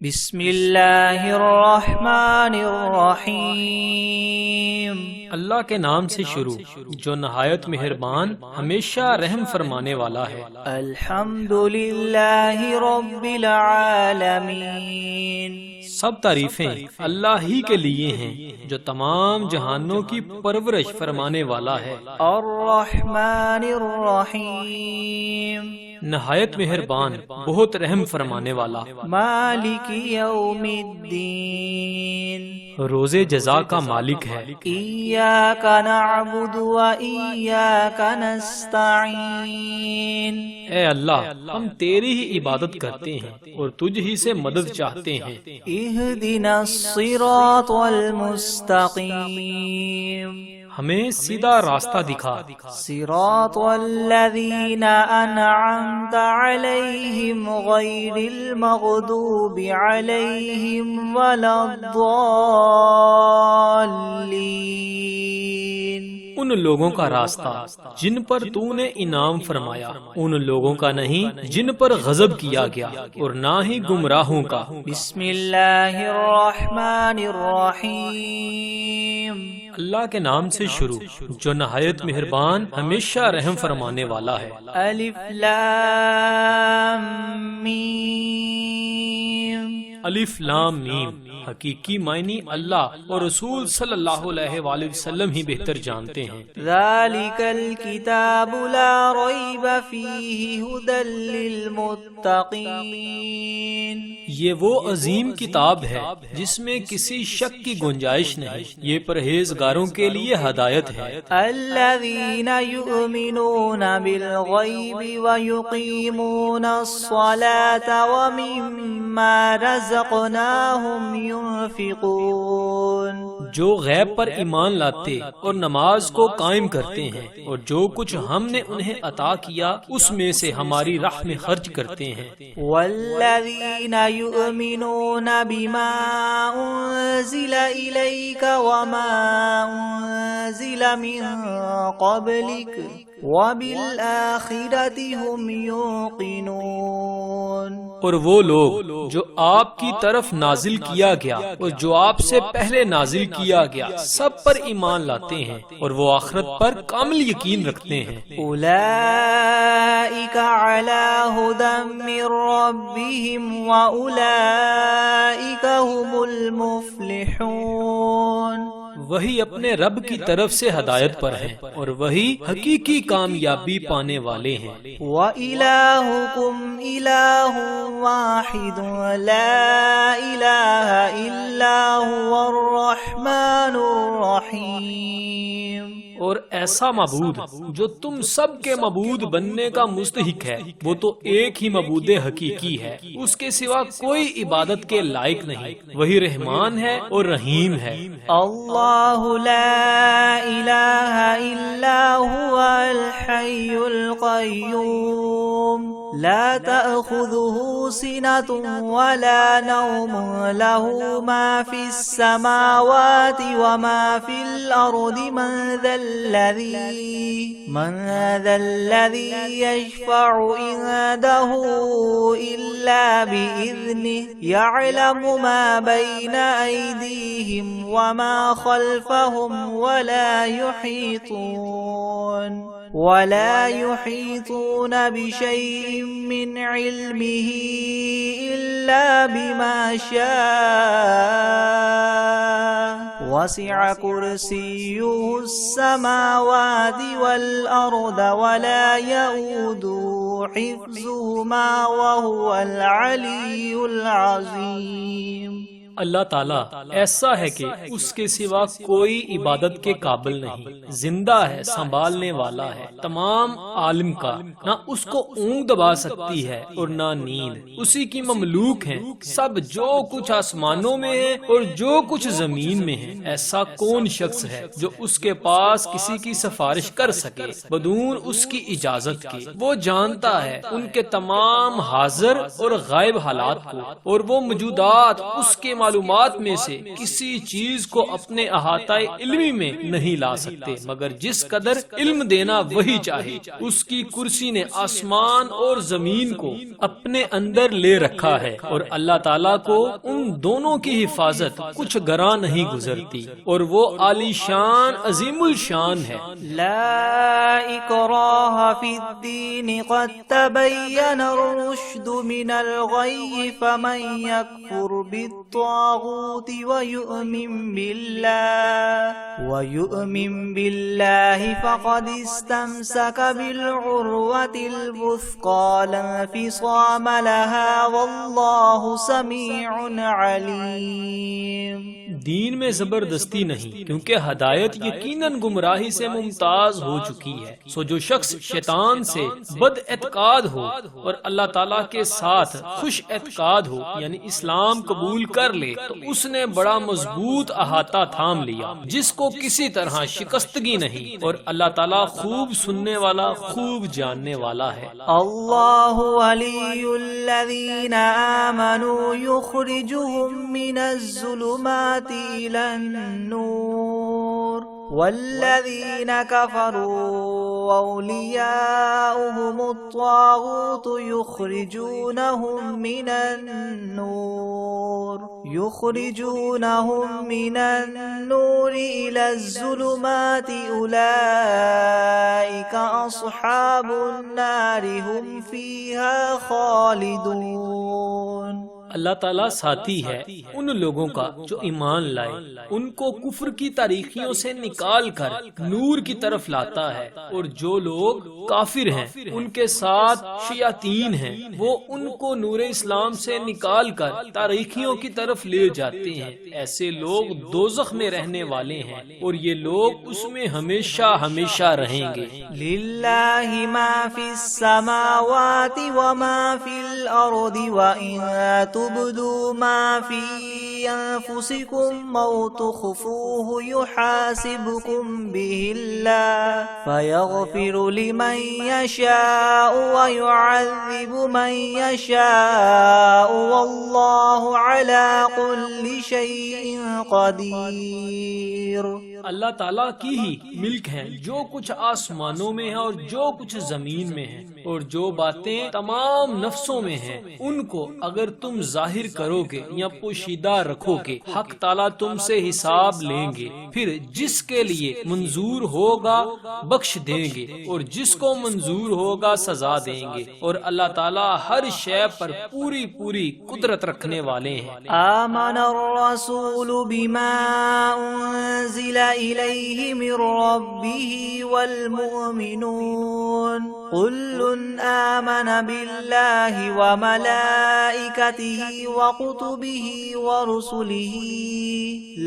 بسم اللہ الرحمن الرحیم، اللہ کے نام سے شروع جو نہایت مہربان ہمیشہ رحم فرمانے والا ہے۔ الحمد للہ رب العالمین، سب تعریفیں اللہ ہی کے لیے ہیں جو تمام جہانوں کی پرورش فرمانے والا ہے۔ الرحمن الرحیم، نہایت مہربان بہت رحم فرمانے والا۔ مالک یوم الدین، روز جزا کا مالک ہے۔ ایاک نعبد و ایاک نستعین، اے اللہ ہم تیری ہی عبادت کرتے ہیں اور تجھ ہی سے مدد چاہتے ہیں۔ اہدنا الصراط المستقیم، ہمیں سیدھا راستہ دکھا۔ صراط الذین انعمت علیہم غیر المغضوب علیہم ولا الضالین، ان لوگوں کا راستہ جن پر تو نے انعام فرمایا، ان لوگوں کا نہیں جن پر غضب کیا گیا، اور نہ ہی گمراہوں کا۔ بسم اللہ الرحمن الرحیم، اللہ کے نام سے شروع جو نہایت مہربان ہمیشہ رحم فرمانے والا ہے۔ الف لام میم، الف لام میم، حقیقی معنی اللہ اور رسول صلی اللہ علیہ وآلہ وسلم ہی بہتر جانتے ہیں۔ ذالک الکتاب لا ریب فیہ ھدی للمتقین، یہ وہ عظیم کتاب ہے جس میں کسی شک کی گنجائش نہیں، یہ پرہیزگاروں کے لیے ہدایت ہے۔ الذین یؤمنون بالغیب ویقیمون الصلاة ومما رزقناہم ينفقون، جو غیب پر ایمان لاتے اور نماز کو قائم کرتے ہیں، اور جو کچھ ہم نے انہیں عطا کیا اس میں سے ہماری راہ میں خرچ کرتے ہیں۔ والذین یؤمنون بما انزل الیک وما انزل من قبلک وبالآخرۃ هم یوقنون، اور وہ لوگ جو آپ کی طرف نازل کیا گیا اور جو آپ سے پہلے نازل کیا گیا سب پر ایمان لاتے ہیں، اور وہ آخرت پر کامل یقین رکھتے ہیں۔ اولئک علی ھدی من ربہم واولئک هم المفلحون، وہی اپنے رب کی طرف سے ہدایت پر ہیں اور وہی حقیقی کامیابی پانے والے ہیں۔ وَإِلَٰهُكُمْ إِلَٰهٌ وَاحِدٌ لَا إِلَٰهَ إِلَّا هُوَ الرَّحْمَٰنُ الرَّحِيمُ، اور ایسا معبود جو تم سب کے معبود بننے کا مستحق ہے وہ تو ایک ہی معبود حقیقی ہے، اس کے سوا کوئی عبادت کے لائق نہیں، وہی رحمان ہے اور رحیم ہے۔ اللہ لا الہ الا هو الحی القیوم، لا تأخذه سنة ولا نوم، له ما في السماوات وما في الأرض، من ذا الذي يشفع عنده إلا بإذنه، يعلم ما بين أيديهم وما خلفهم ولا يحيطون بشيء من علمه إلا بما شاء، وسع كرسيه السماوات والأرض ولا يئوده حفظهما وهو العلي العظيم۔ اللہ تعالیٰ ایسا ہے کہ اس کے سوا کوئی عبادت کے قابل نہیں، زندہ ہے، سنبھالنے والا ہے، تمام عالم کا، نہ اس کو اونگ دبا سکتی ہے اور نہ نیند، اسی کی مملوک ہیں سب جو کچھ آسمانوں میں ہے اور جو کچھ زمین میں ہے۔ ایسا کون شخص ہے جو اس کے پاس کسی کی سفارش کر سکے بدون اس کی اجازت کے؟ وہ جانتا ہے ان کے تمام حاضر اور غائب حالات کو، اور وہ موجودات اس کے معلومات میں سے کسی چیز کو اپنے احاطہ علمی میں نہیں لا سکتے مگر جس قدر علم دینا وہی چاہے۔ اس کی کرسی نے آسمان اور زمین کو اپنے اندر لے رکھا ہے، اور اللہ تعالیٰ کو ان دونوں کی حفاظت کچھ گراں نہیں گزرتی، اور وہ عالی شان عظیم الشان ہے۔ لا اکراہ فی الدین قد تبین الرشد من الغی فمن یکفر بالطاغوت ویؤمن باللہ فقد استمسک بالعروة الوثقى لا انفصام لها واللہ سمیع علیم۔ دین میں زبردستی نہیں، کیونکہ ہدایت یقیناً گمراہی سے ممتاز ہو چکی ہے۔ سو جو شخص شیطان سے بد اعتقاد ہو اور اللہ تعالیٰ کے ساتھ خوش اعتقاد ہو، یعنی اسلام قبول کر لے، تو اس نے بڑا مضبوط احاطہ تھام لیا جس کو کسی طرح شکستگی نہیں، اور اللہ تعالیٰ خوب سننے والا، خوب جاننے والا ہے۔ اللہ ولی الذین آمنوا یخرجهم من الظلمات إلى النور والذین كفروا أولياؤهم الطاغوت يخرجونهم من النور إلى الظلمات أولئك أصحاب النار هم فيها خالدون۔ اللہ تعالیٰ ساتھی ہے ان لوگوں کا جو ایمان لائے، ان کو کفر کی تاریخیوں سے نکال کر نور کی طرف لاتا ہے، اور جو لوگ کافر ہیں ان کے ساتھ شیاطین ہیں، وہ ان کو نور اسلام سے نکال کر تاریخیوں کی طرف لے جاتے ہیں۔ ایسے لوگ دوزخ میں رہنے والے ہیں، اور یہ لوگ اس میں ہمیشہ ہمیشہ رہیں گے۔ للہ ما فی السماوات وما فی الارض وإن تبدوا ما في أنفسكم أو تخفوه يحاسبكم به الله فيغفر لمن يشاء ويعذب من يشاء والله على كل شيء قدير۔ اللہ تعالیٰ کی ہی ملک ہے جو کچھ آسمانوں میں ہے اور جو کچھ زمین میں ہے، اور جو باتیں تمام نفسوں میں ہیں ان کو اگر تم ظاہر کرو گے یا پوشیدہ رکھو گے، حق تعالیٰ تم سے حساب لیں گے، پھر جس کے لیے منظور ہوگا بخش دیں گے، اور جس کو منظور ہوگا سزا دیں گے، اور اللہ تعالیٰ ہر شے پر پوری پوری قدرت رکھنے والے ہیں۔ آمن الرسول بما انزل إليه من ربه والمؤمنون كل آمن بالله وملائكته وكتبه ورسله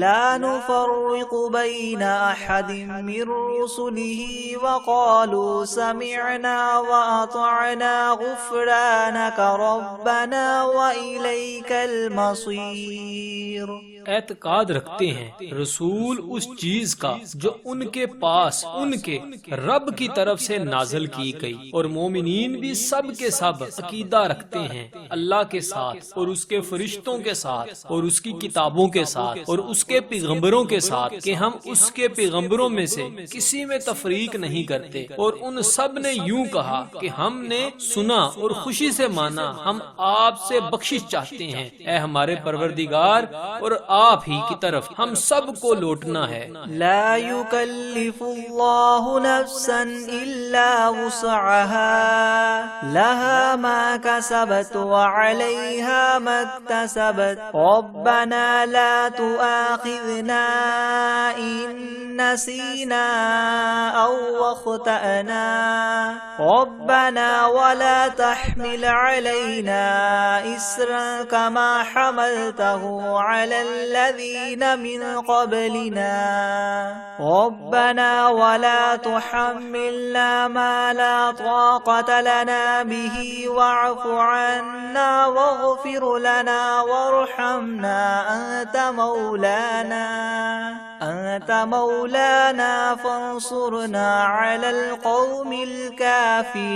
لا نفرق بين أحد من رسله وقالوا سمعنا وأطعنا غفرانك ربنا وإليك المصير۔ اعتقاد رکھتے ہیں رسول اس چیز کا جو ان کے پاس ان کے رب کی طرف سے نازل کی گئی، اور مومنین بھی سب کے سب عقیدہ رکھتے ہیں اللہ کے ساتھ اور اس کے فرشتوں کے ساتھ اور اس کی کتابوں کے ساتھ اور اس کے پیغمبروں کے ساتھ کہ ہم اس کے پیغمبروں میں سے کسی میں تفریق نہیں کرتے، اور ان سب نے یوں کہا کہ ہم نے سنا اور خوشی سے مانا، ہم آپ سے بخشش چاہتے ہیں اے ہمارے پروردگار، اور آپ ہی کی طرف ہم سب کو لوٹنا ہے۔ لا يكلف الله نفسا الا وسعها لها ما كسبت وعليها ما اكتسبت ربنا لا تؤاخذنا ان نسينا او اخطأنا ربنا ولا تحمل علينا إسرا كما حملته على الذين من قبلنا ربنا ولا تحملنا ما لا طاقة لنا به واعف عنا واغفر لنا وارحمنا أنت مولانا فانصرنا على القوم الكافرين۔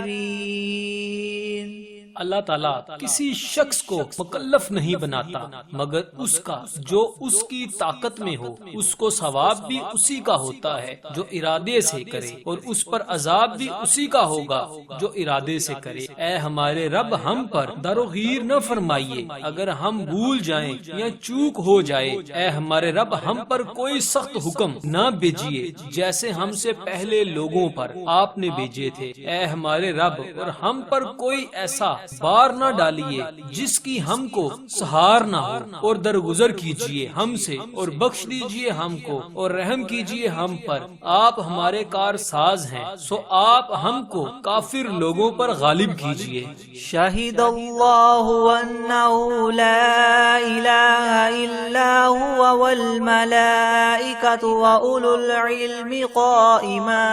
اللہ تعالیٰ کسی شخص کو مکلف نہیں بناتا مگر اس کا جو اس کی طاقت میں ہو، اس کو ثواب بھی اسی کا ہوتا ہے جو ارادے سے کرے، اور اس پر عذاب بھی اسی کا ہوگا جو ارادے سے کرے۔ اے ہمارے رب ہم پر دروغیر نہ فرمائیے اگر ہم بھول جائیں یا چوک ہو جائے۔ اے ہمارے رب ہم پر کوئی سخت حکم نہ بھیجیے جیسے ہم سے پہلے لوگوں پر آپ نے بھیجے تھے۔ اے ہمارے رب اور ہم پر کوئی ایسا بار نہ ڈالیے جس کی ہم کو سہار نہ ہو، اور درگزر کیجیے ہم سے اور بخش دیجیے ہم کو اور رحم کیجیے ہم پر۔ آپ ہمارے کار ساز ہیں، سو آپ ہم کو کافر لوگوں پر غالب کیجیے۔ شہد اللہ انہ لا الہ الا ہوا والملائکۃ واولو العلم قائما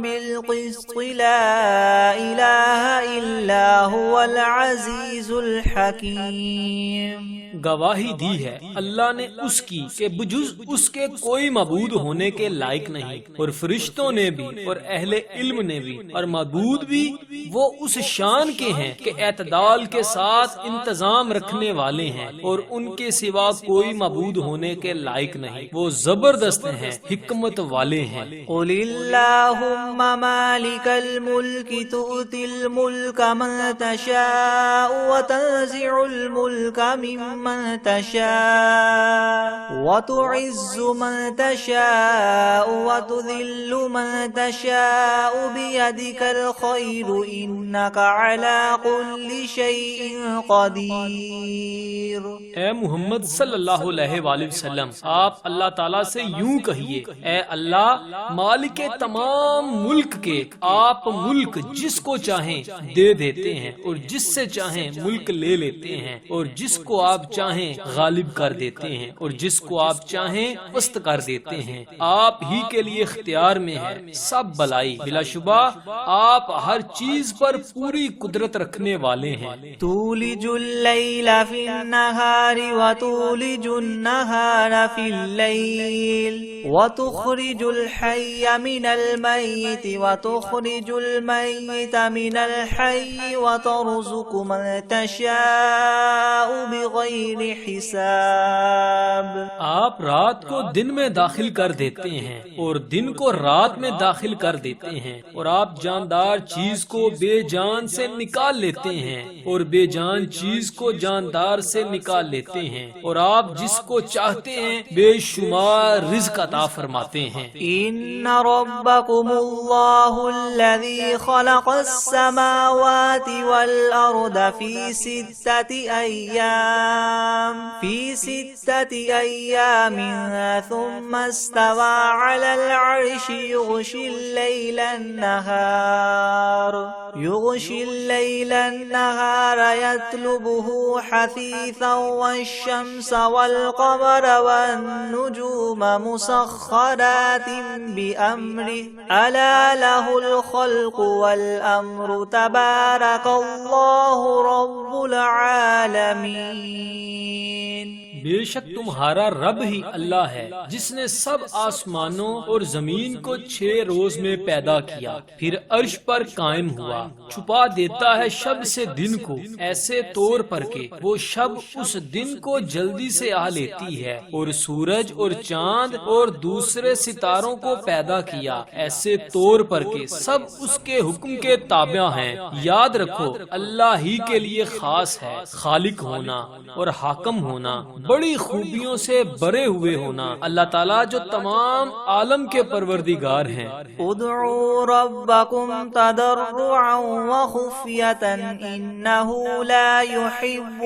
بالقسط لا الہ الا ہوا العزیز الحکیم۔ گواہی دی ہے اللہ نے اس کی کہ بجز اس کے کوئی معبود ہونے کے لائق نہیں، اور فرشتوں نے بھی اور اہل علم نے بھی، اور معبود بھی وہ اس شان کے ہیں کہ اعتدال کے ساتھ انتظام رکھنے والے ہیں، اور ان کے سوا کوئی معبود ہونے کے لائق نہیں، وہ زبردست ہیں، حکمت والے ہیں۔ قل اللہم مالک الملک تؤتی الملک من تشاء وتنزع الملک ممن تشاء وتعز من تشاء وتذل من تشاء بيدك الخير إنك على كل شيء قدير۔ اے محمد صلی اللہ علیہ وآلہ وسلم، آپ اللہ تعالیٰ سے یوں کہیے، اے اللہ مالک تمام ملک کے، آپ ملک جس کو چاہیں دے دیتے ہیں اور جس سے چاہیں ملک لے لیتے ہیں، اور جس کو آپ چاہیں غالب کر دیتے ہیں اور جس کو آپ چاہیں پست کر دیتے ہیں۔ آپ ہی کے لیے اختیار میں ہے سب بلائی، بلا شبہ آپ ہر چیز پر پوری قدرت رکھنے والے ہیں۔ تولج اللیل فی النہار وتولج النہار فی اللیل وتخرج الحی من المیت وتخرج المیت من الحی وترزق من تشاء بغیر حساب۔ آپ رات کو دن میں داخل کر دیتے ہیں اور دن کو رات میں داخل کر دیتے ہیں، اور آپ جاندار چیز کو بے جان سے نکال لیتے ہیں اور بے جان چیز کو جاندار سے نکال لیتے ہیں، اور آپ جس کو چاہتے ہیں بے شمار رزق عطا فرماتے ہیں۔ ان ربکم اللہ الذی خلق السماوات والارض فی ستة ایام ثم استوى على العرش يغشي الليل النهار يطلبه حثيثا والشمس والقمر والنجوم مسخرات بأمره ألا له الخلق والأمر تبارك الله رب العالمين۔ بے شک تمہارا رب ہی اللہ ہے جس نے سب آسمانوں اور زمین کو 6 روز میں پیدا کیا، پھر عرش پر قائم ہوا، چھپا دیتا ہے شب سے دن کو ایسے طور پر کہ وہ شب اس دن کو جلدی سے آ لیتی ہے، اور سورج اور چاند اور دوسرے ستاروں کو پیدا کیا ایسے طور پر کہ سب اس کے حکم کے تابع ہیں۔ یاد رکھو اللہ ہی کے لیے خاص ہے خالق ہونا اور حاکم ہونا، بڑی خوبیوں سے بھرے ہوئے ہونا۔ اللہ تعالیٰ جو تمام عالم کے پروردگار ہیں۔ ادعوا ربکم تضرعا وخفیۃ انہ لا يحب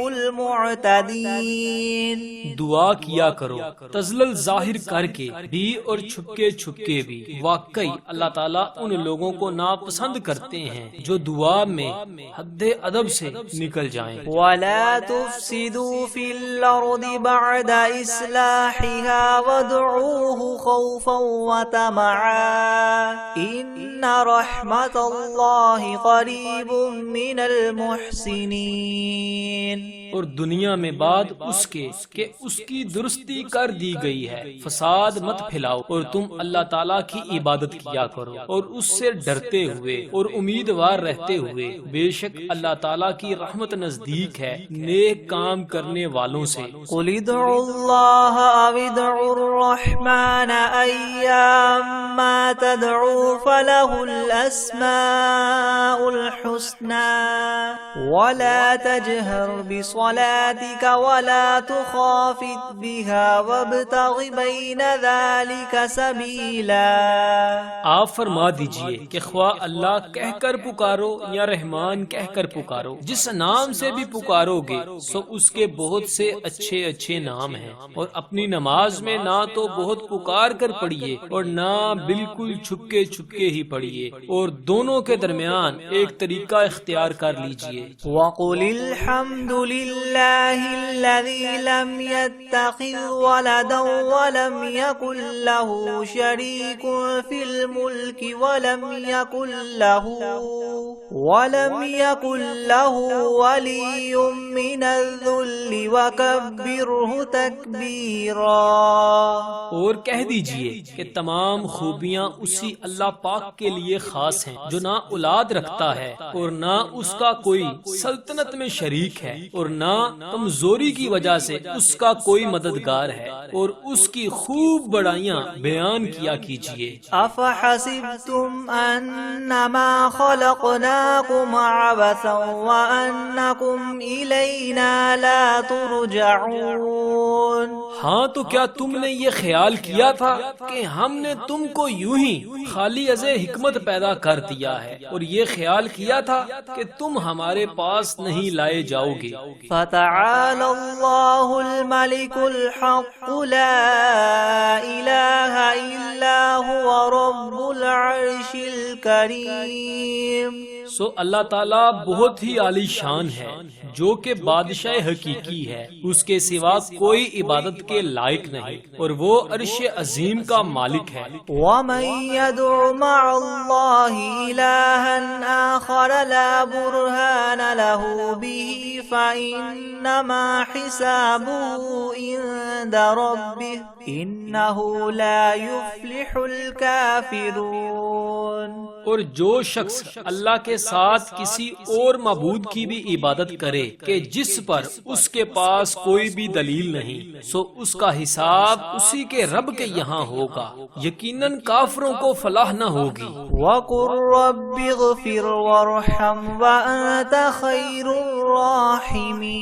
المعتدین۔ دعا کیا کرو تذلل ظاہر کر کے بھی اور چھپ کے بھی، واقعی اللہ تعالیٰ ان لوگوں کو ناپسند کرتے ہیں جو دعا میں حد ادب سے نکل جائیں۔ ولا تفسدوا في الأرض بعد إصلاحها وادعوه خوفا وطمعا إن رحمة الله قريب من المحسنين۔ اور دنیا میں بعد اس کے کہ اس کی درستی کر دی گئی ہے۔ فساد مت پھیلاؤ اور تم اللہ تعالیٰ کی عبادت کیا کرو اور اس سے ڈرتے ہوئے اور امیدوار رہتے ہوئے، بے شک اللہ تعالیٰ کی رحمت نزدیک ہے نیک کام کرنے والوں سے۔ قل ادعوا اللہ او ادعوا الرحمن ایما تدعوا فله الاسماء الحسنى ولا تجهر بصلاتك ولا تخافت بها وابتغ بين ذلك سبيلا۔ آپ فرما دیجئے کہ خواہ اللہ کہہ کر پکارو یا رحمان کہہ کر پکارو، جس نام سے بھی پکارو گے سو اس کے بہت سے اچھے اچھے نام ہیں، اور اپنی نماز میں نہ تو بہت پکار کر پڑھیے اور نہ بالکل چھپکے چھپکے ہی پڑھیے، اور دونوں کے درمیان ایک طریقہ اختیار کر لیجئے۔ وَقُلِ الْحَمْدُ لِلَّهِ الَّذِي لَمْ يَتَّخِذْ وَلَدًا وَلَمْ يَكُنْ لَهُ شَرِيكٌ فِي الْمُلْكِ وَلَمْ يَكُنْ لَهُ وَلِيٌّ مِّنَ الذُّلِّ وَكَبِّرْهُ تَكْبِيرًا۔ اور کہہ دیجئے کہ تمام خوبیاں اسی اللہ پاک کے لیے خاص ہیں جو نہ اولاد رکھتا ہے اور نہ اس کا کوئی سلطنت میں شریک ہے، اور نہ کمزوری کی وجہ سے اس کا کوئی مددگار ہے، اور اس کی خوب بڑائیاں بیان کیا کیجئے۔ افحسبتم انما خلقناکم عبثا وانکم الینا لا ترجعون۔ ہاں تو کیا تم نے یہ خیال کیا تھا کہ ہم نے تم کو یوں ہی خالی از حکمت پیدا کر دیا ہے، اور یہ خیال کیا تھا کہ تم ہمارے پاس نہیں لائے جاؤ گے۔ فتعالى الله الملك الحق لا إله إلا هو رب العرش الكريم۔ سو اللہ تعالیٰ بہت ہی عالی شان ہے جو کہ بادشاہ حقیقی ہے، اس کے سوا کوئی عبادت کے لائق نہیں، اور وہ عرش عظیم کا مالک ہے۔ وَمَن يَدْعُ مَعَ اللَّهِ إِلَٰهًا آخَرَ لَا بُرْهَانَ لَهُ بِهِ فَإِنَّمَا حِسَابُهُ عِندَ رَبِّهِ إِنَّهُ لَا يُفْلِحُ الْكَافِرُونَ۔ اور جو شخص اللہ کے ساتھ کسی اور معبود کی بھی عبادت کرے کہ جس پر اس کے پاس کوئی بھی دلیل نہیں، سو اس کا حساب اسی کے رب کے یہاں ہوگا، یقیناً کافروں کو فلاح نہ ہوگی۔ وَقُلْ رَبِّ اغْفِرْ وَارْحَمْ وَأَنْتَ خَيْرُ الرَّاحِمِينَ۔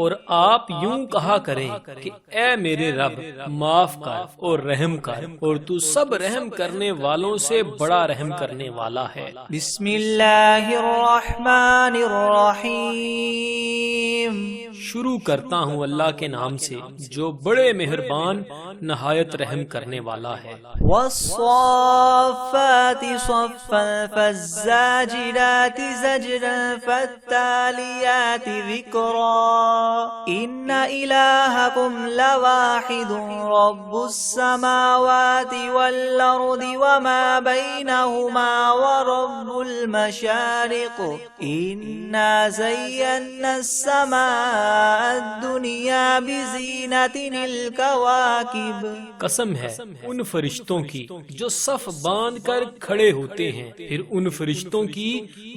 اور آپ یوں کہا کریں کہ اے میرے رب معاف کر اور رحم کر، اور تو سب رحم کرنے والوں سے بڑا رحم کرنے والا ہے۔ بسم اللہ الرحمن الرحیم۔ شروع کرتا ہوں اللہ کے نام سے جو بڑے مہربان نہایت رحم کرنے والا ہے۔ والصافات صفا فالزاجرات زجرا فالتاليات ذکرا ان الہکم لواحد رب السماوات والارض وما بینہما ورب المشارق انا زینا السماء الدنیا بزینت الکواکب۔ قسم ہے ان فرشتوں کی جو صف باندھ کر کھڑے ہوتے ہیں، پھر ان فرشتوں کی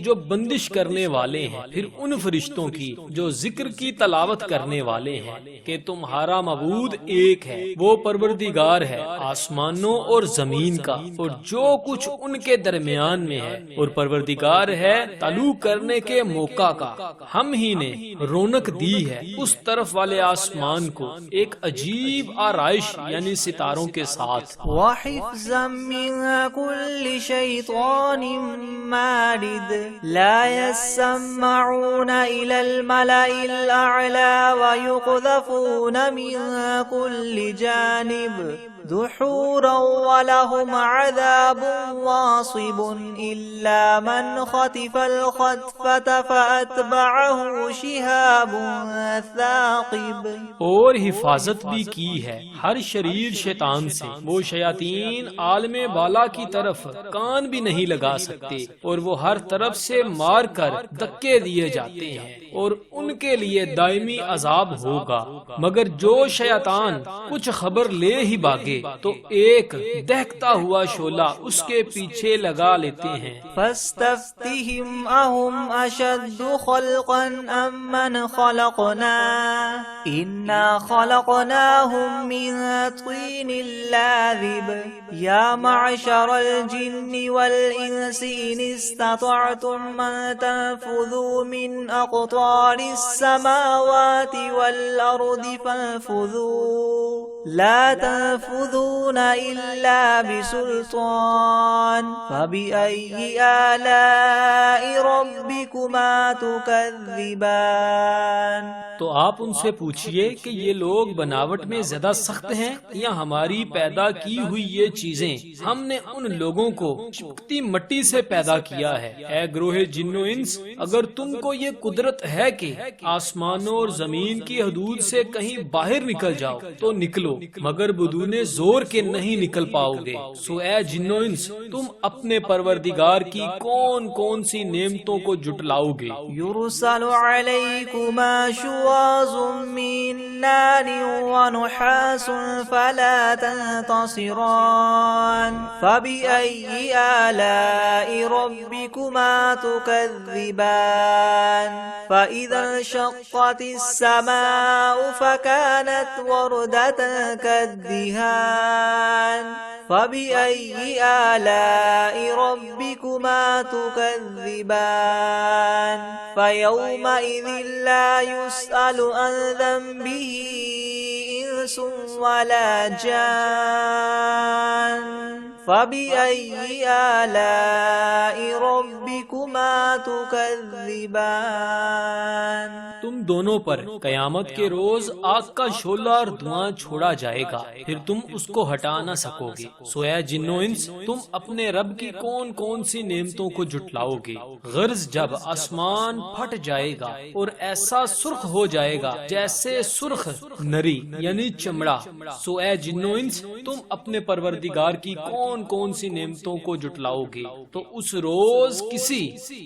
جو بندش کرنے والے ہیں، پھر ان فرشتوں کی جو ذکر کی تلاوت کرنے والے ہیں کہ تمہارا معبود ایک ہے، وہ پروردگار ہے آسمانوں اور زمین کا اور جو کچھ ان کے درمیان میں ہے، اور پروردگار ہے طلوع کرنے کے موقع کا۔ ہم ہی نے رونق دی ہے اس طرف والے آسمان کو ایک عجیب آرائش یعنی ستاروں کے ساتھ۔ وحفظا من كل شيطان مارد لا يسمعون إلى الملأ الأعلى ويقذفون من كل جانب دحورا ولهم عذاب واصب إلا من خطف الخطفة فأتبعه شهاب ثاقب۔ اور حفاظت بھی کی ہے ہر شریر شیطان سے، وہ شیاطین عالم بالا کی طرف کان بھی نہیں لگا سکتے، اور وہ ہر طرف سے مار کر دکے دیے جاتے ہیں، اور ان کے لیے دائمی عذاب ہوگا۔ مگر جو شیطان کچھ خبر لے ہی بھاگے تو ایک دہکتا ہوا شعلہ اس کے پیچھے لگا لیتے ہیں۔ فاستفتهم أهم أشد خلقا أم من خلقنا إنا خلقناهم من طين لاذب يا معشر الجن والإنس إن استطعتم أن تنفذوا من أقطار السماوات والأرض فانفذوا لا تنفذون إلا بسلطان فبأي آلاء ربكما تكذبان۔ تو آپ ان سے پوچھئے کہ یہ لوگ بناوٹ میں زیادہ سخت ہیں یا ہماری پیدا کی ہوئی یہ چیزیں؟ ہم نے ان لوگوں کو چپکتی مٹی سے پیدا کیا ہے۔ اے گروہ جن و انس، اگر تم کو یہ قدرت ہے کہ آسمانوں اور زمین کی حدود سے کہیں باہر نکل جاؤ تو نکلو، مگر بدون زور کے نہیں نکل پاؤ گے۔ سو اے جن و انس، تم اپنے پروردگار کی کون کون سی نعمتوں کو جٹلاؤ گے؟ يرسل عليكما شواظ من نار ونحاس فلا تنتصران فبأي آلاء ربكما تكذبان فإذا انشقت السماء فكانت وردة كالدهان فبأي آلاء ربكما تكذبان فيومئذ لا يسأل عن ذنبه إنس ولا جان فبأي آلاء ربكما تكذبان۔ تم دونوں پر قیامت کے روز آگ کا شعلہ اور دھواں چھوڑا جائے گا، پھر تم اس کو ہٹا نہ سکو گے۔ سو اے جن و انس، تم اپنے رب کی کون کون سی نعمتوں کو جھٹلاؤ گے؟ غرض جب آسمان پھٹ جائے گا اور ایسا سرخ ہو جائے گا جیسے سرخ نری یعنی چمڑا، سو اے جن و انس، تم اپنے پروردگار کی کون کون سی نعمتوں کو جھٹلاؤ گے؟ تو اس روز کسی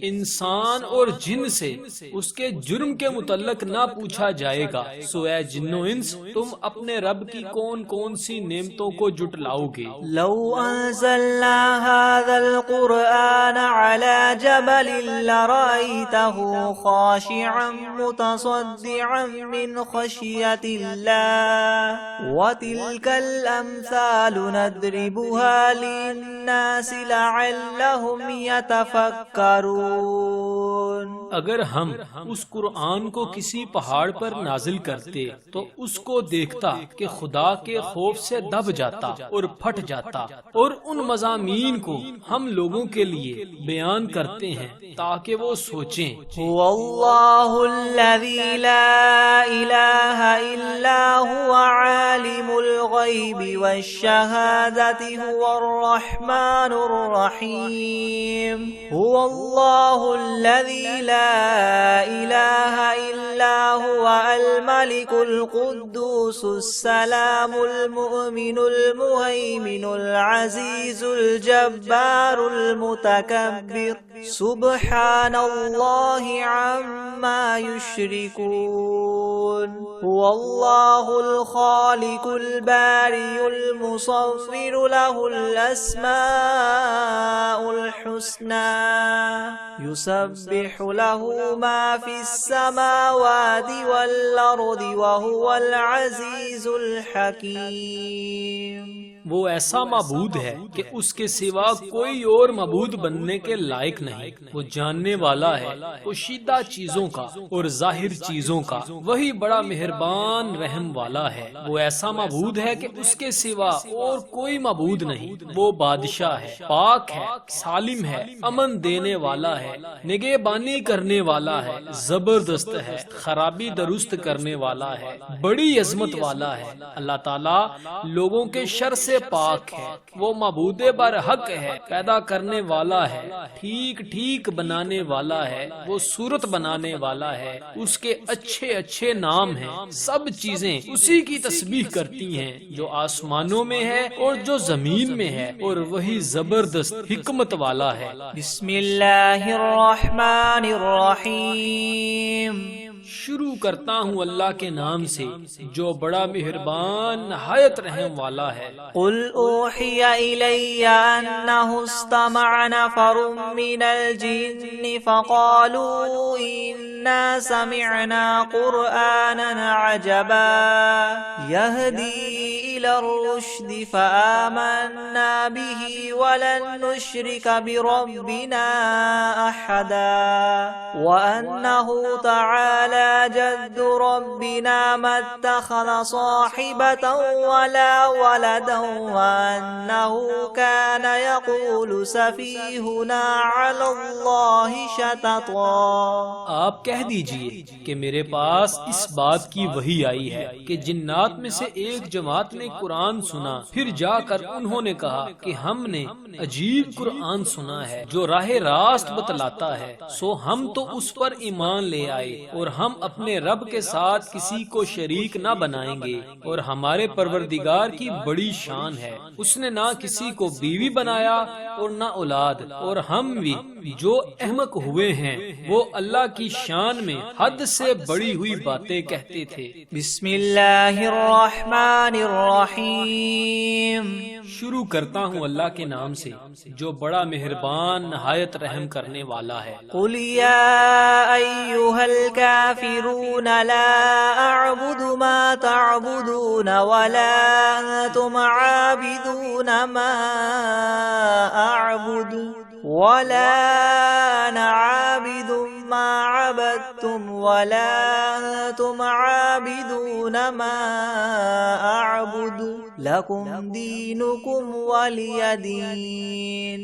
انسان اور جن سے اس کے جرم کے متعلق نہ پوچھا جائے گا۔ سو اے جن و انس، تم اپنے رب کی کون کون سی نعمتوں کو جھٹلاؤ گے؟ لو انزلنا هذا القرآن على جبل لرأيته خاشعا متصدعا من خشية الله وتلك الأمثال نضربها للناس لعلهم يتفكرون۔ اگر ہم اس قرآن کو کسی پہاڑ پر نازل کرتے تو اس کو دیکھتا کہ خدا کے خوف سے دب جاتا اور پھٹ جاتا، اور ان مضامین کو ہم لوگوں کے لیے بیان کرتے ہیں تاکہ وہ سوچیں۔ هو اللہ الذی لا الہ الا هو عالم الغیب والشہادة هو الرحمن الرحیم۔ هو اللہ الذی لا الہ الا هو الملک القدوس السلام المؤمن المہیمن العزیز الجبار المتکبر سبحان اللہ عما یشرکون۔ هو اللہ الخالق الباری المصور له الاسماء الحسنى يسبح له ما في السماوات والأرض وهو العزيز الحكيم۔ وہ ایسا معبود ہے کہ اس کے سوا کوئی اور معبود بننے کے لائق نہیں۔ وہ جاننے والا ہے پوشیدہ چیزوں کا اور ظاہر چیزوں کا، وہی بڑا مہربان رحم والا ہے۔ وہ ایسا معبود ہے کہ اس کے سوا اور کوئی معبود نہیں۔ وہ بادشاہ ہے، پاک ہے، سالم ہے، امن دینے والا ہے، نگہبانی کرنے والا ہے، زبردست ہے، خرابی درست کرنے والا ہے، بڑی عظمت والا ہے۔ اللہ تعالیٰ لوگوں کے شر سے سے پاک ہے، وہ معبود برحق ہے، پیدا کرنے والا ہے، ٹھیک ٹھیک بنانے والا ہے، وہ صورت بنانے والا ہے، اس کے اچھے اچھے نام ہیں، سب چیزیں اسی کی تسبیح کرتی ہیں جو آسمانوں میں ہے اور جو زمین میں ہے، اور وہی زبردست حکمت والا ہے۔ بسم اللہ الرحمن الرحیم، شروع کرتا ہوں اللہ کے نام سے جو بڑا مہربان نہایت رحم والا ہے۔ قل اوحی الی انہ استمع نفر من الجن فقالوا انا سمعنا قرآنا عجبا یہدی الی الرشد فآمنا به ولن نشرک بربنا احدا وانہ تعالی جد ربنا ما اتخذ صاحبة ولا ولدا وأنه كان يقول سفيهنا على الله شططا۔ آپ کہہ دیجئے کہ میرے پاس اس بات کی وحی آئی ہے کہ جنات میں سے ایک جماعت نے قرآن سنا، پھر جا کر انہوں نے کہا کہ ہم نے عجیب قرآن سنا ہے جو راہ راست بتلاتا ہے، سو ہم تو اس پر ایمان لے آئے اور ہم اپنے رب کے ساتھ کسی کو شریک نہ بنائیں گے، اور ہمارے پروردگار کی بڑی شان ہے، اس نے نہ کسی کو بیوی بنایا اور نہ اولاد، اور ہم بھی جو احمق ہوئے ہیں وہ اللہ کی شان میں حد سے بڑی ہوئی باتیں کہتے تھے۔ بسم اللہ الرحمن الرحیم، شروع کرتا ہوں اللہ کے نام سے جو بڑا مہربان نہایت رحم کرنے والا ہے۔ قل یا ایھا الکافرون لا اعبد ما تعبدون ولا انتم عابدون ما اعبد ولا انا عابد ما عبدتم ولا انتم عابدون ما اعبد لکم دینکم ولی دین۔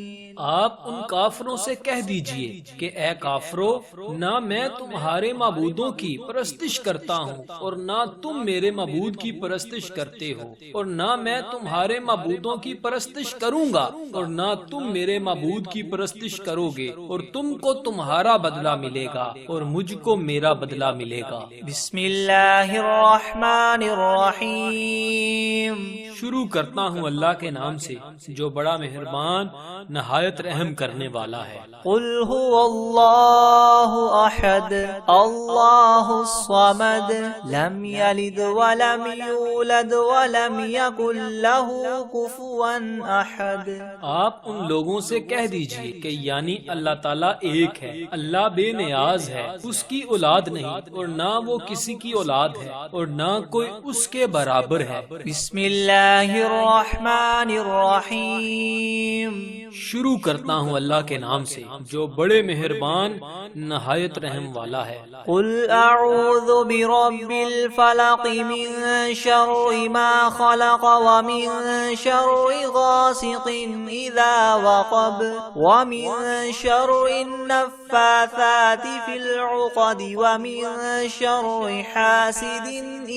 آپ ان کافروں سے کہہ دیجئے کہ اے کافرو، نہ میں تمہارے معبودوں کی پرستش کرتا ہوں اور نہ تم میرے معبود کی پرستش کرتے ہو، اور نہ میں تمہارے معبودوں کی پرستش کروں گا اور نہ تم میرے معبود کی پرستش کرو گے، اور تم کو تمہارا بدلہ ملے گا اور مجھ کو میرا بدلہ ملے گا۔ بسم اللہ الرحمن الرحیم، شروع کرتا ہوں اللہ کے نام سے جو بڑا مہربان نہایت رحم کرنے والا ہے۔ قل هو اللہ احد اللہ الصمد لم یلد ولم یولد ولم یکن له کفوا احد۔ آپ ان لوگوں سے کہہ دیجئے کہ یعنی اللہ تعالیٰ ایک ہے، اللہ بے نیاز ہے، اس کی اولاد نہیں اور نہ وہ کسی کی اولاد ہے اور نہ کوئی اس کے برابر ہے۔ بسم اللہ الرحمن الرحیم، شروع کرتا ہوں اللہ کے نام سے جو بڑے مہربان نہایت رحم والا ہے۔ قل اعوذ برب الفلق من شر ما خلق ومن شر غاسق اذا وقب ومن شر النفاثات في العقد ومن شر حاسد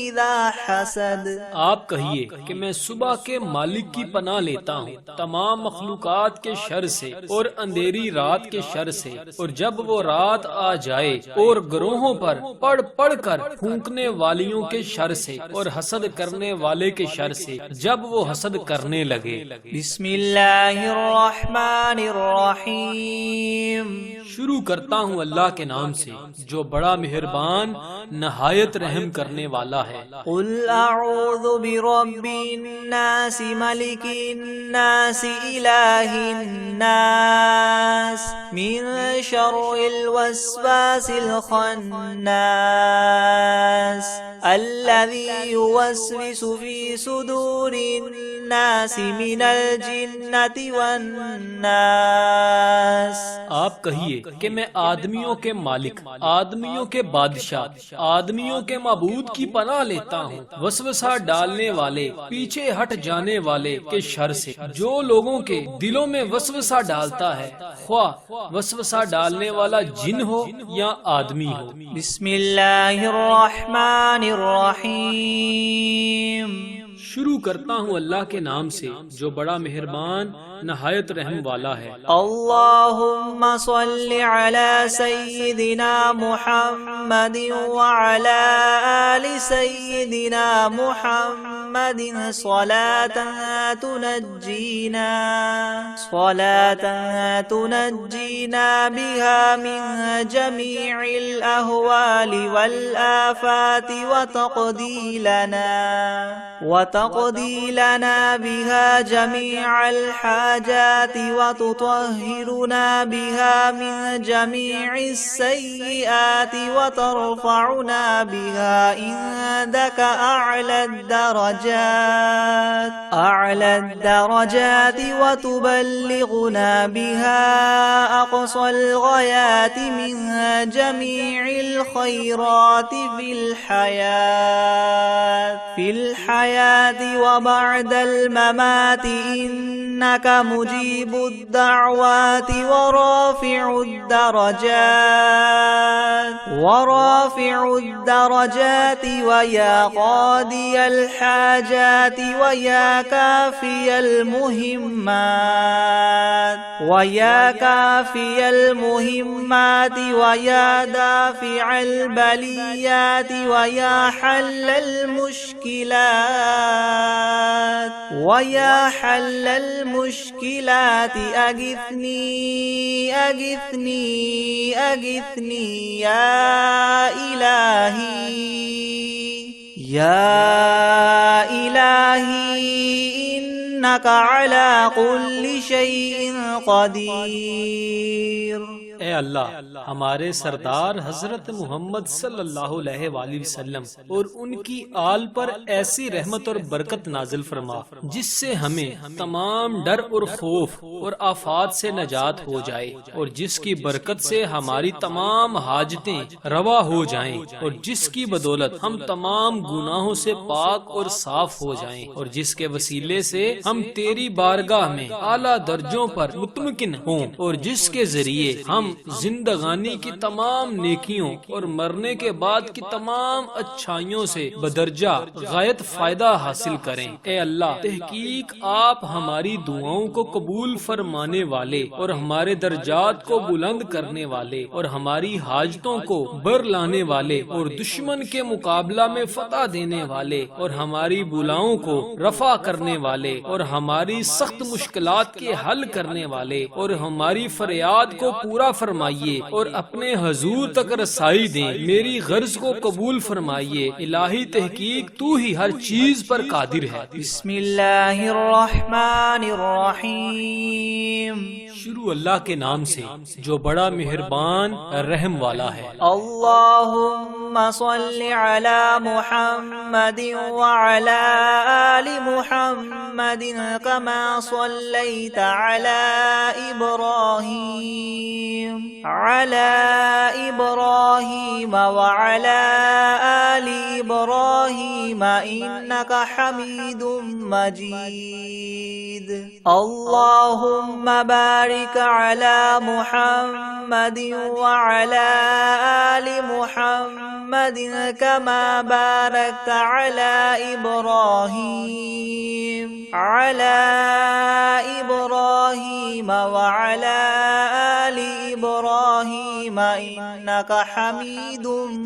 اذا حسد۔ آپ کہیے کہ میں صبح کے مالک کی پناہ لیتا ہوں تمام مخلوقات کے شر سے اور اندھیری رات کے شر سے، اور جب وہ رات آ جائے، اور گروہوں پر پڑھ پڑھ کر پھونکنے والیوں کے شر سے اور حسد کرنے والے کے شر سے جب وہ حسد کرنے لگے۔ بسم اللہ الرحمن الرحیم، شروع کرتا ہوں اللہ کے نام سے جو بڑا مہربان نہایت رحم کرنے والا ہے۔ قل اعوذ برب الناس ملک الناس الہ الناس من شر الوسواس الخناس الذي يوسوس في صدور الناس من الجنة والناس۔ آپ کہیے کہ میں آدمیوں کے مالک، آدمیوں کے بادشاہ، آدمیوں کے معبود کی پناہ لیتا ہوں وسوسہ ڈالنے والے، پیچھے ہٹ جانے والے کے شر سے جو لوگوں کے دلوں میں وسوسہ ڈالتا ہے، خواہ وسوسہ ڈالنے والا جن ہو یا آدمی ہو۔ بسم اللہ الرحمن الرحیم، شروع کرتا ہوں اللہ کے نام سے جو بڑا مہربان نہایت رحم والا ہے۔ اللهم صل على سيدنا محمد وعلى آل سيدنا محمد صلاة تنجينا بها من جميع الأهوال والآفات وتقضي لنا بها جميع الحاجات وتطهرنا بها من جميع السيئات وترفعنا بها عندك أعلى الدرجات وتبلغنا بها أقصى الغايات من جميع الخيرات في الحياة وبعد الممات إنك مجيب الدعوات ورافع الدرجات ويا قاضي الحاجات ويا كافي المهمات ويا دافع البليات ويا حل المشكلات أغثني يا إلهي إنك على كل شيء قدير۔ اے اللہ ہمارے سردار حضرت محمد صلی اللہ علیہ وآلہ وسلم اور ان کی آل پر ایسی رحمت اور برکت نازل فرما جس سے ہمیں تمام ڈر اور خوف اور آفات سے نجات ہو جائے، اور جس کی برکت سے ہماری تمام حاجتیں روا ہو جائیں، اور جس کی بدولت ہم تمام گناہوں سے پاک اور صاف ہو جائیں، اور جس کے وسیلے سے ہم تیری بارگاہ میں اعلیٰ درجوں پر مطمئن ہوں، اور جس کے ذریعے ہم زندگانی کی تمام نیکیوں اور مرنے کے بعد کی تمام اچھائیوں سے بدرجہ غایت فائدہ حاصل کریں۔ اے اللہ، تحقیق آپ ہماری دعاؤں کو قبول فرمانے والے اور ہمارے درجات کو بلند کرنے والے اور ہماری حاجتوں کو بر لانے والے اور دشمن کے مقابلہ میں فتح دینے والے اور ہماری بلاؤں کو رفع کرنے والے اور ہماری سخت مشکلات کے حل کرنے والے اور ہماری فریاد کو پورا فرمائیے اور اپنے حضور تک رسائی دیں۔ میری غرض کو قبول فرمائیے۔ الہی تحقیق تو ہی ہر چیز پر قادر ہے۔ بسم اللہ الرحمن الرحیم۔ شروع اللہ کے نام سے جو بڑا مہربان رحم والا ہے۔ اللہم صل علی محمد وعلی آل محمد کما صلیت علی ابراہیم وعلی آل ابراہیم انک حمید مجید۔ اللہم بارک علی محمد وعلی آل محمد کما بارکت علی ابراہیم وعلی آل ابراہیم انک حمید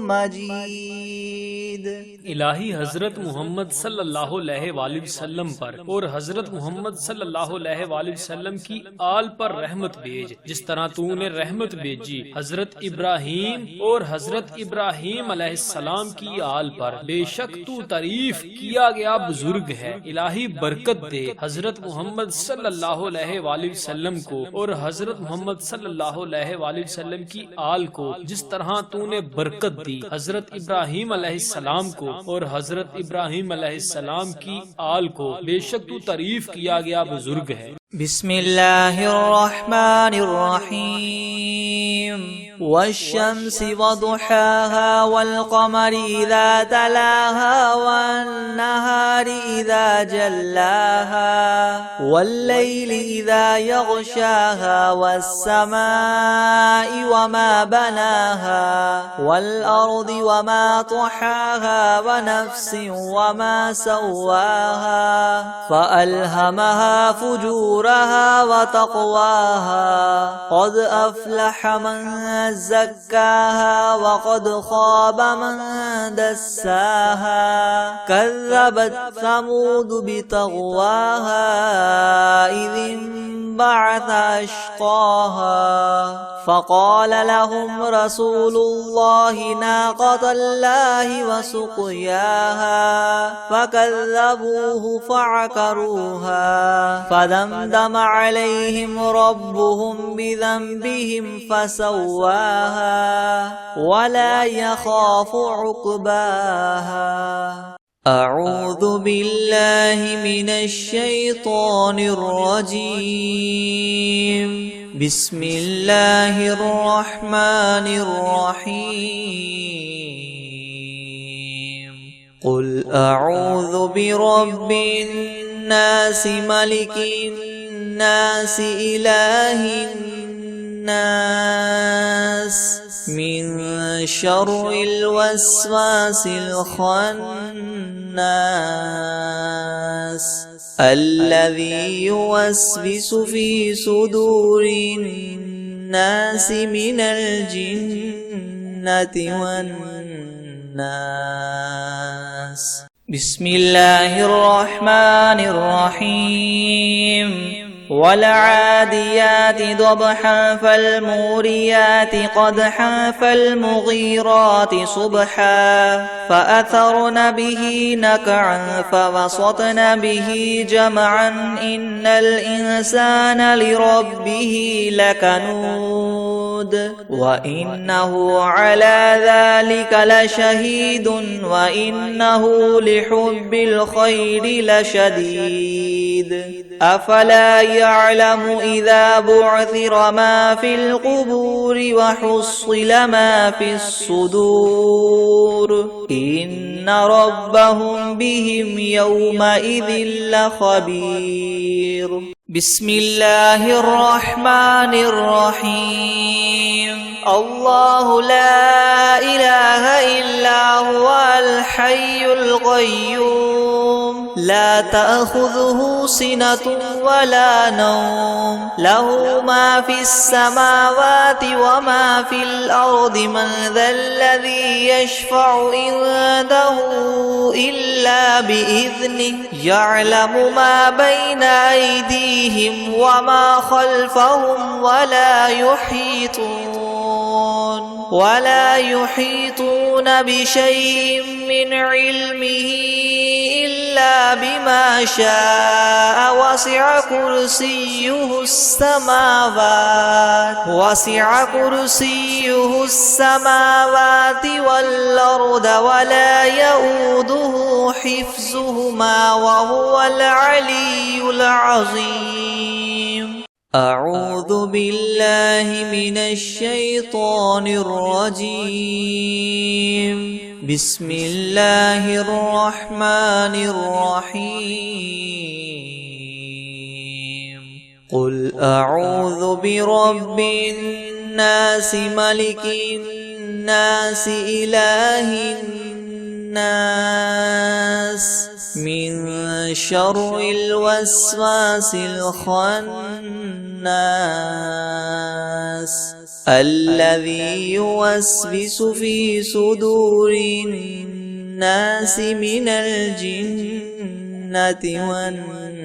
مجید۔ الہی حضرت محمد صلی اللہ علیہ وآلہ وسلم پر اور حضرت محمد صلی اللہ علیہ وآلہ وسلم کی آل پر رحمت بھیج جس طرح تو نے رحمت بھیجی حضرت ابراہیم اور حضرت ابراہیم علیہ السلام کی آل پر۔ بے شک تو تعریف کیا گیا بزرگ ہے۔ الہی برکت دے حضرت محمد صلی اللہ علیہ وآلہ وسلم کو اور حضرت محمد صلی اللہ علیہ وآلہ وسلم کی آل کو جس طرح تو نے برکت دی حضرت ابراہیم علیہ السلام کو اور حضرت ابراہیم علیہ السلام کی آل کو۔ بے شک تو تعریف کیا گیا بزرگ ہے۔ بسم اللہ الرحمن الرحیم۔ والشمس وضحاها والقمر إذا تلاها والنهار إذا جلاها والليل إذا يغشاها والسماء وما بناها والأرض وما طحاها ونفس وما سواها فألهمها فجورها وتقواها قد أفلح من زكاها وقد خاب من دساها كذبت ثمود بطغواها إذ انبعث أشقاها فقال لهم رسول الله ناقة الله وسقياها فكذبوه فعقروها فدمدم عليهم ربهم بذنبهم فسواها ولا يخاف عقباها. أعوذ بالله من الشيطان الرجيم. بسم الله الرحمن الرحيم. قل أعوذ برب الناس ملك الناس إله الناس من شر الوسواس الخناس الذي يوسوس في صدور الناس من الجنة والناس. بسم الله الرحمن الرحيم. والعاديات ضبحا فالموريات قدحا فالمغيرات صبحا فأثرن به نقعا فوسطن به جمعا إن الإنسان لربه لكنود وإنه على ذلك لشهيد وإنه لحب الخير لشديد. أفلا يعلم إذا بعثر ما في القبور وحصل ما في الصدور إن ربهم بهم يومئذ لخبير. بسم الله الرحمن الرحيم. الله لا إله إلا هو الحي القيوم لا تأخذه سنة ولا نوم له ما في السماوات وما في الأرض من ذا الذي يشفع عنده إلا بإذنه يعلم ما بين أيديهم وما خلفهم ولا يحيطون بشيء من علمه إلا بما شاء وسع كرسيه السماوات والأرض ولا يؤوده حفظهما وهو العلي العظيم. أعوذ بالله من الشيطان الرجيم. بسم الله الرحمن الرحيم. قل أعوذ برب الناس ملك الناس إله الناس من شر الوسواس الخناس الذي يوسوس في صدور الناس من الجنة والناس.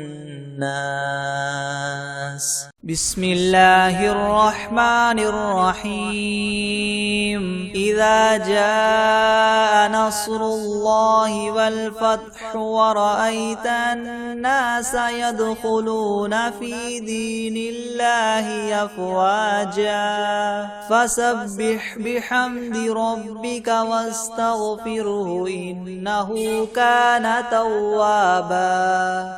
بسم الله الرحمن الرحيم. إذا جاء نصر الله والفتح ورأيت الناس يدخلون في دين الله أفواجا فسبح بحمد ربك واستغفره إنه كان توابا.